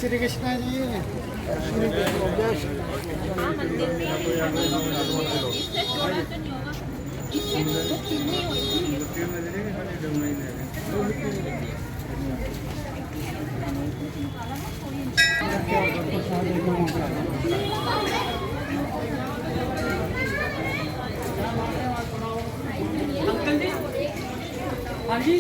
श्री कृष्ण जी। हाँ जी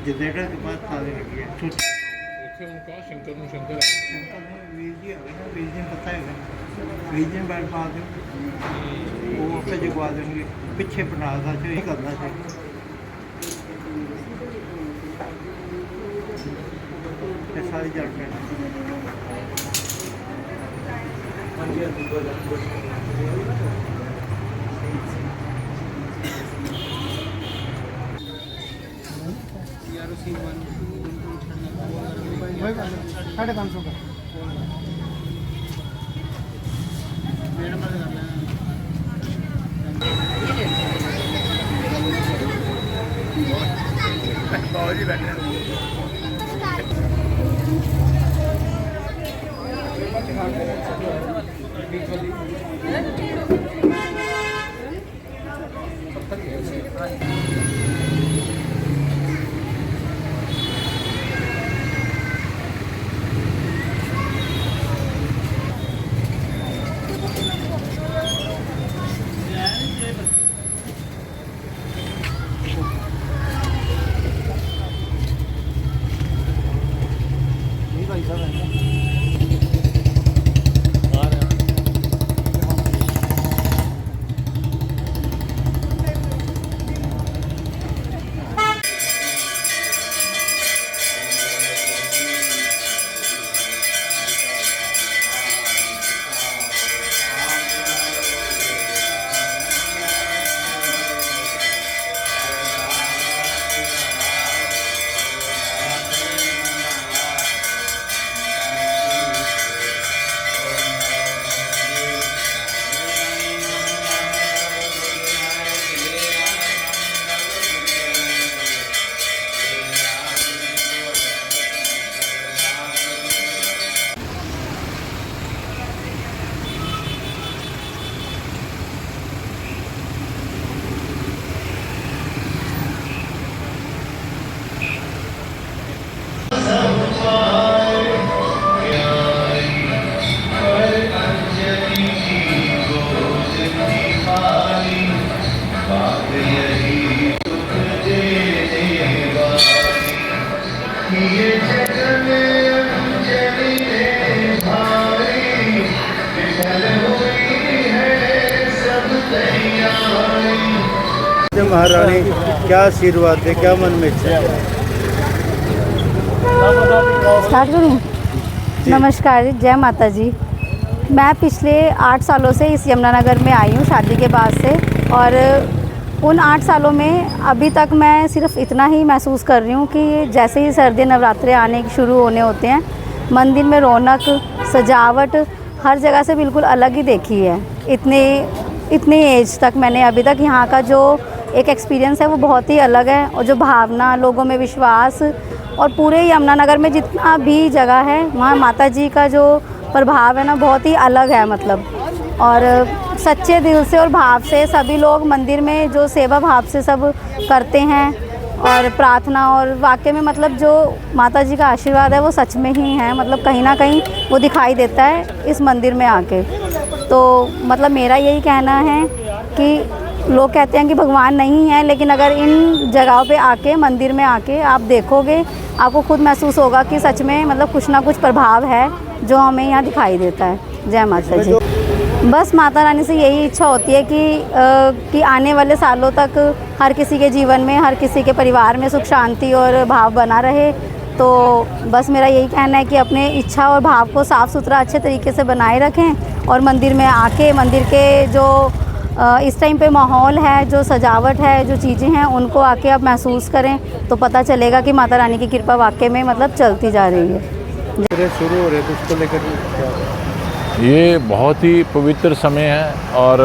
जिंदगी के बाद ताले लगी है छोटी उनका शंकर नु शंकर शंकर ने वीर जी है ना, वीर जी पता है वीर जी बैठ पा दे वो अपने जगवा देंगे पीछे बना था जो ही करना चाहिए। ये सारी जड़ पे साढ़े 500 का महारानी क्या आशीर्वाद दे, क्या मन में इच्छा है। स्टार्ट करूं? नमस्कार जी, जय माता जी। मैं पिछले 8 सालों से इस यमुनानगर में आई हूँ शादी के बाद से, और उन 8 सालों में अभी तक मैं सिर्फ इतना ही महसूस कर रही हूँ कि जैसे ही सर्दी नवरात्रे आने शुरू होने होते हैं, मंदिर में रौनक सजावट हर जगह से बिल्कुल अलग ही देखी है। इतनी एज तक मैंने अभी तक यहाँ का जो एक एक्सपीरियंस है वो बहुत ही अलग है, और जो भावना, लोगों में विश्वास, और पूरे यमुनानगर में जितना भी जगह है वहाँ माता जी का जो प्रभाव है ना बहुत ही अलग है मतलब। और सच्चे दिल से और भाव से सभी लोग मंदिर में जो सेवा भाव से सब करते हैं और प्रार्थना, और वाकई में मतलब जो माता जी का आशीर्वाद है वो सच में ही है, मतलब कहीं ना कहीं वो दिखाई देता है इस मंदिर में आके। तो मतलब मेरा यही कहना है कि लोग कहते हैं कि भगवान नहीं है, लेकिन अगर इन जगहों पे आके, मंदिर में आके आप देखोगे, आपको खुद महसूस होगा कि सच में मतलब कुछ ना कुछ प्रभाव है जो हमें यहाँ दिखाई देता है। जय माता जी। बस माता रानी से यही इच्छा होती है कि आने वाले सालों तक हर किसी के जीवन में, हर किसी के परिवार में सुख शांति और भाव बना रहे। तो बस मेरा यही कहना है कि अपने इच्छा और भाव को साफ़ सुथरा अच्छे तरीके से बनाए रखें, और मंदिर में आके मंदिर के जो इस टाइम पे माहौल है, जो सजावट है, जो चीज़ें हैं, उनको आके आप महसूस करें तो पता चलेगा कि माता रानी की कृपा वाकई में मतलब चलती जा रही है। शुरू हो रहे तो उसको लेकर ये बहुत ही पवित्र समय है, और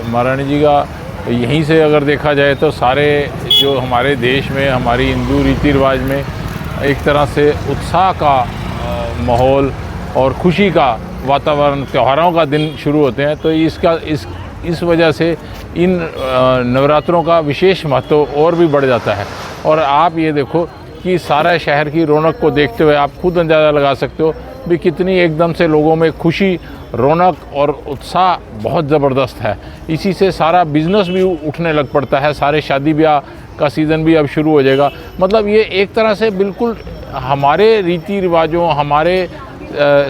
महारानी जी का यहीं से अगर देखा जाए तो सारे जो हमारे देश में हमारी हिंदू रीति रिवाज में एक तरह से उत्साह का माहौल और खुशी का वातावरण, त्योहारों का दिन शुरू होते हैं, तो इस वजह से इन नवरात्रों का विशेष महत्व और भी बढ़ जाता है। और आप ये देखो कि सारा शहर की रौनक को देखते हुए आप खुद अंदाज़ा लगा सकते हो भी कितनी एकदम से लोगों में खुशी, रौनक और उत्साह बहुत ज़बरदस्त है। इसी से सारा बिज़नेस भी उठने लग पड़ता है, सारे शादी ब्याह का सीज़न भी अब शुरू हो जाएगा। मतलब ये एक तरह से बिल्कुल हमारे रीति रिवाजों, हमारे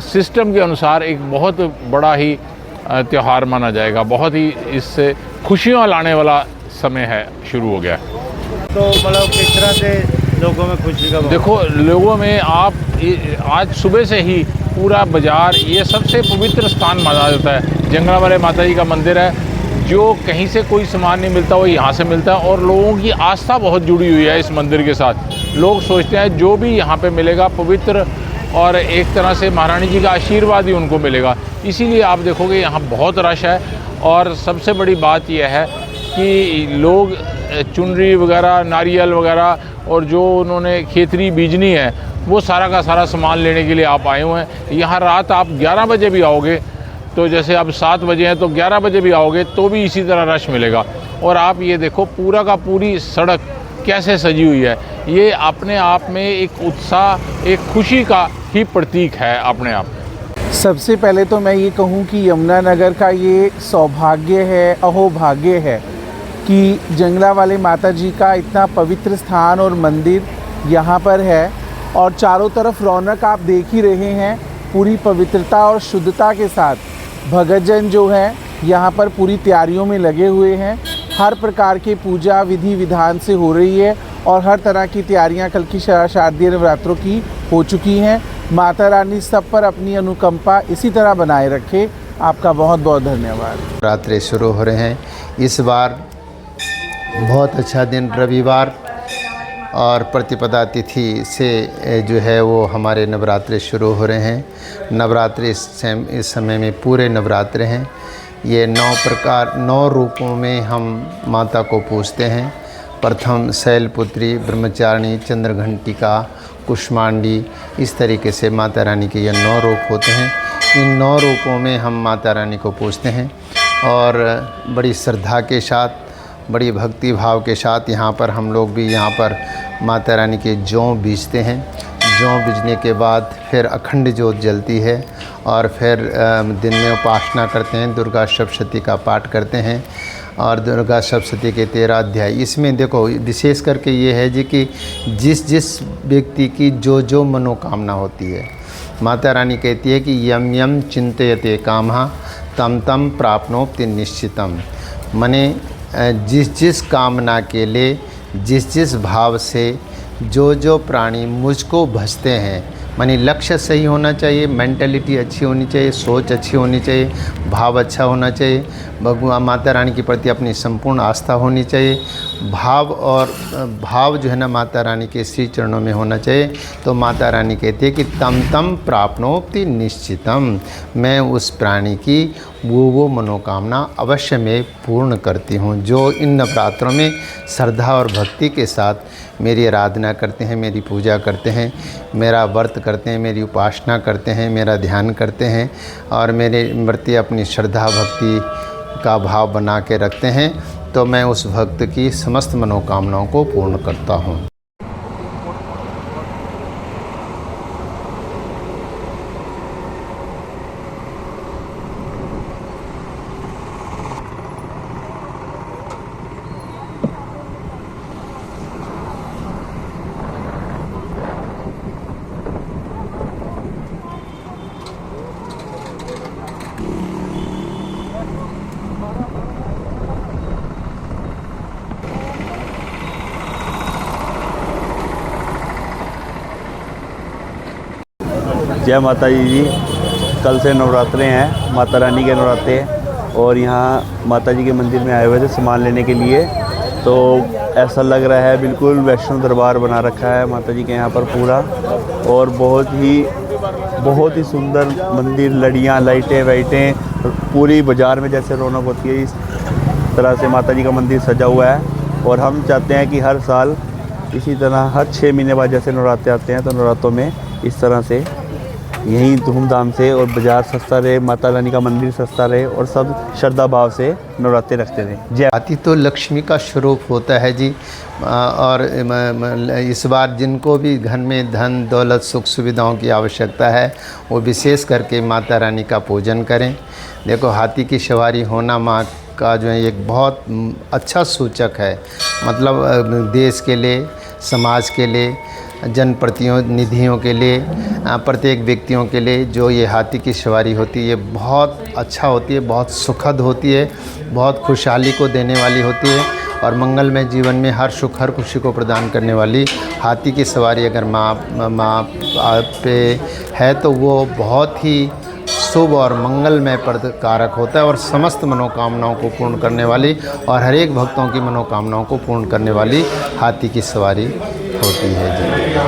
सिस्टम के अनुसार एक बहुत बड़ा ही त्यौहार माना जाएगा। बहुत ही इससे खुशियाँ लाने वाला समय है, शुरू हो गया। तो मतलब किस तरह से लोगों में खुशी का देखो, लोगों में आप आज सुबह से ही पूरा बाज़ार, ये सबसे पवित्र स्थान माना जाता है। जंगलावाले माता जी का मंदिर है, जो कहीं से कोई सामान नहीं मिलता वो यहाँ से मिलता है, और लोगों की आस्था बहुत जुड़ी हुई है इस मंदिर के साथ। लोग सोचते हैं जो भी यहाँ पे मिलेगा पवित्र, और एक तरह से महारानी जी का आशीर्वाद ही उनको मिलेगा। इसीलिए आप देखोगे यहाँ बहुत रश है। और सबसे बड़ी बात यह है कि लोग चुनरी वगैरह, नारियल वगैरह और जो उन्होंने खेतरी बीजनी है वो सारा का सारा सामान लेने के लिए आप आए हुए हैं। यहाँ रात आप 11 बजे भी आओगे, तो जैसे अब 7 बजे हैं तो 11 बजे भी आओगे तो भी इसी तरह रश मिलेगा। और आप ये देखो पूरा का पूरी सड़क कैसे सजी हुई है। ये अपने आप में एक उत्साह, एक खुशी का ही प्रतीक है अपने आप। सबसे पहले तो मैं ये कहूँ कि यमुनानगर का ये सौभाग्य है, अहोभाग्य है कि जंगलावाले माता जी का इतना पवित्र स्थान और मंदिर यहाँ पर है, और चारों तरफ रौनक आप देख ही रहे हैं। पूरी पवित्रता और शुद्धता के साथ भक्तजन जो हैं यहाँ पर पूरी तैयारियों में लगे हुए हैं। हर प्रकार के पूजा विधि विधान से हो रही है, और हर तरह की तैयारियां कल की शारदीय नवरात्रों की हो चुकी हैं। माता रानी सब पर अपनी अनुकंपा इसी तरह बनाए रखे। आपका बहुत बहुत धन्यवाद। नवरात्रे शुरू हो रहे हैं इस बार। बहुत अच्छा दिन रविवार और प्रतिपदा तिथि से जो है वो हमारे नवरात्रे शुरू हो रहे हैं। नवरात्रे इस समय में पूरे नवरात्रे हैं। ये 9 रूपों में हम माता को पूजते हैं। प्रथम शैलपुत्री, ब्रह्मचारिणी, चंद्रघंटिका, कुष्मांडी, इस तरीके से माता रानी के ये 9 रूप होते हैं। इन 9 रूपों में हम माता रानी को पूजते हैं, और बड़ी श्रद्धा के साथ, बड़ी भक्ति भाव के साथ यहाँ पर हम लोग भी यहाँ पर माता रानी के जौ बीजते हैं। जौ बीजने के बाद फिर अखंड ज्योत जलती है, और फिर दिन में उपासना करते हैं, दुर्गा सप्तशती का पाठ करते हैं, और दुर्गा सप्तशती के 13 अध्याय। इसमें देखो विशेष करके ये है जी कि जिस व्यक्ति की जो मनोकामना होती है, माता रानी कहती है कि यम यम चिंतयते कामः तम तम प्राप्नोति निश्चितम। माने जिस कामना के लिए, जिस भाव से जो प्राणी मुझको भजते हैं, मानी लक्ष्य सही होना चाहिए, मेंटलिटी अच्छी होनी चाहिए, सोच अच्छी होनी चाहिए, भाव अच्छा होना चाहिए, भगवान माता रानी के प्रति अपनी संपूर्ण आस्था होनी चाहिए, भाव जो है ना माता रानी के श्री चरणों में होना चाहिए। तो माता रानी कहती है कि तम तम प्राप्नोति निश्चितम। मैं उस प्राणी की वो मनोकामना अवश्य में पूर्ण करती हूँ, जो इन नवरात्रों में श्रद्धा और भक्ति के साथ मेरी आराधना करते हैं, मेरी पूजा करते हैं, मेरा व्रत करते हैं, मेरी उपासना करते हैं, मेरा ध्यान करते हैं, और मेरे प्रति अपनी श्रद्धा भक्ति का भाव बना के रखते हैं। तो मैं उस भक्त की समस्त मनोकामनाओं को पूर्ण करता हूँ। जय माता जी। कल से नवरात्रे हैं, माता रानी के नवरात्रे, और यहाँ माता जी के मंदिर में आए हुए थे सामान लेने के लिए। तो ऐसा लग रहा है बिल्कुल वैष्णो दरबार बना रखा है माता जी के यहाँ पर पूरा, और बहुत ही सुंदर मंदिर, लड़ियाँ, लाइटें वाइटें, पूरी बाज़ार में जैसे रौनक होती है इस तरह से माता जी का मंदिर सजा हुआ है। और हम चाहते हैं कि हर साल इसी तरह हर 6 महीने बाद जैसे नवरात्रे आते हैं तो नवरात्रों में इस तरह से यहीं धूमधाम से और बाज़ार सस्ता रहे, माता रानी का मंदिर सस्ता रहे और सब श्रद्धा भाव से नवरात्रे रखते रहे। जय। हाथी तो लक्ष्मी का स्वरूप होता है जी। और इस बार जिनको भी घर में धन दौलत सुख सुविधाओं की आवश्यकता है वो विशेष करके माता रानी का पूजन करें। देखो हाथी की सवारी होना माँ का जो है एक बहुत अच्छा सूचक है। मतलब देश के लिए, समाज के लिए, जनप्रतिनिधियों के लिए, प्रत्येक व्यक्तियों के लिए जो ये हाथी की सवारी होती है ये बहुत अच्छा होती है, बहुत सुखद होती है, बहुत खुशहाली को देने वाली होती है और मंगलमय जीवन में हर सुख हर खुशी को प्रदान करने वाली हाथी की सवारी अगर माँ पे है तो वो बहुत ही शुभ और मंगलमय कारक होता है और समस्त मनोकामनाओं को पूर्ण करने वाली और हर एक भक्तों की मनोकामनाओं को पूर्ण करने वाली हाथी की सवारी होती है जी।